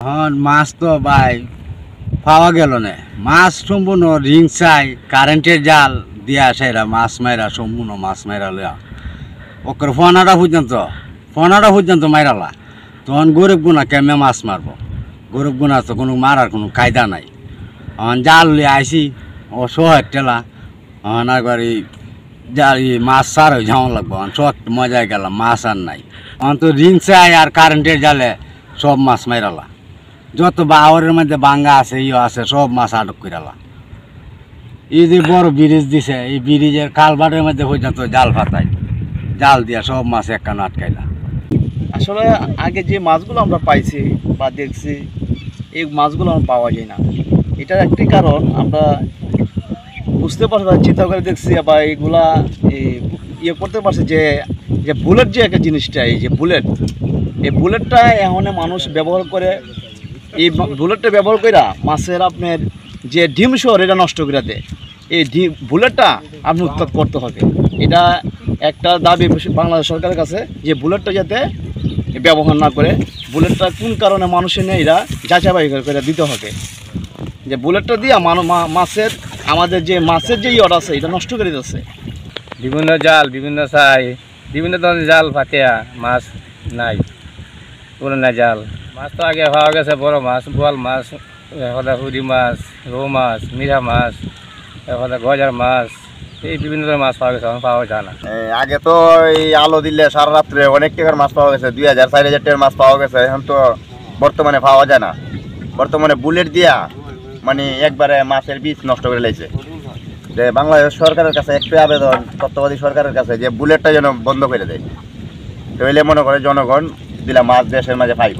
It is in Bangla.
এখন মাছ তো ভাই পাওয়া গেল না। মাছ সম্পূর্ণ রিং চাই, কারেন্টের জাল দিয়া সেরা মাছ মাইরা সম্পূর্ণ মাছ মাইরা লইয়া ওকে ফোনাটা পর্যন্ত মাইরালা। তখন গরিব গুণা কেমনে মাছ মারবো? গরিব গুণা তো কোনো মারার কোনো কায়দা নাই। এখন জাল লিয়ে আইসি ও শোহের টেলা, এখন একবার জাল মাছ সার হয়ে যাওয়া লাগবো। সব মজায় গেলাম, মাছ আর নাই। এখন তো রিং চাই আর কারেন্টের জালে সব মাছ মাইরালা। যত বাওয়ারের মধ্যে বাঙ্গা আছে আছে সব মাছ আটক করালা। এই যে বড় ব্রিজ দিছে, এই ব্রিজের কালভার্টের মধ্যে পর্যন্ত জাল ফাতাই, জাল দিয়া সব মাছ একখানে আটকাইলা। আসলে আগে যে মাছগুলো আমরা পাইছি বা দেখছি, এই মাছগুলো আমরা পাওয়া যায় না। এটার একটি কারণ আমরা বুঝতে পারছি, চিন্তা করে দেখছি বা এইগুলা ইয়ে করতে পারছি যে যে বুলেট যে একটা জিনিসটা, এই যে বুলেট, এই বুলেটটা এখন মানুষ ব্যবহার করে। এই বুলেটটা ব্যবহার করে মাছের আপনার যে ডিম শহর এটা নষ্ট করে দেয়। এই বুলেটটা আপনি উৎপাদ করতে হবে। এটা একটা দাবি বাংলাদেশ সরকারের কাছে যে বুলেটটা যাতে ব্যবহার না করে, বুলেটটা কোন কারণে মানুষের নেই এরা যাচাই করে দিতে হবে। যে বুলেটটা দিয়ে মাছের আমাদের যে মাছের যে ইয়ট আছে এটা নষ্ট করে দিচ্ছে। বিভিন্ন জাল, বিভিন্ন ছাই, বিভিন্ন ধরনের জাল ফাটিয়া মাছ নাই, পুরোনো জাল মাছ তো আগে পাওয়া গেছে। বড় মাছ, বোয়াল মাছ, হুড়ি মাছ, রৌ মাছ, মিরা মাছ, গজার মাছ, এই বিভিন্ন ধরনের মাছ পাওয়া গেছে, এখন পাওয়া যায় না। আগে তো এই আলো দিলে সারা রাত্রে অনেক টাকার মাছ পাওয়া গেছে, 2000-4000 টাকার মাছ পাওয়া গেছে। এখন তো বর্তমানে পাওয়া যায় না। বর্তমানে বুলেট দিয়া মানে একবারে মাছের বীজ নষ্ট করে লাইছে। যে বাংলাদেশ সরকারের কাছে একটু আবেদন, তত্ত্বাবধায়ী সরকারের কাছে, যে বুলেটটা যেন বন্ধ করে দেয়। তাহলে মনে করে জনগণ দিলা মাছ দেশের মাঝে পাইব।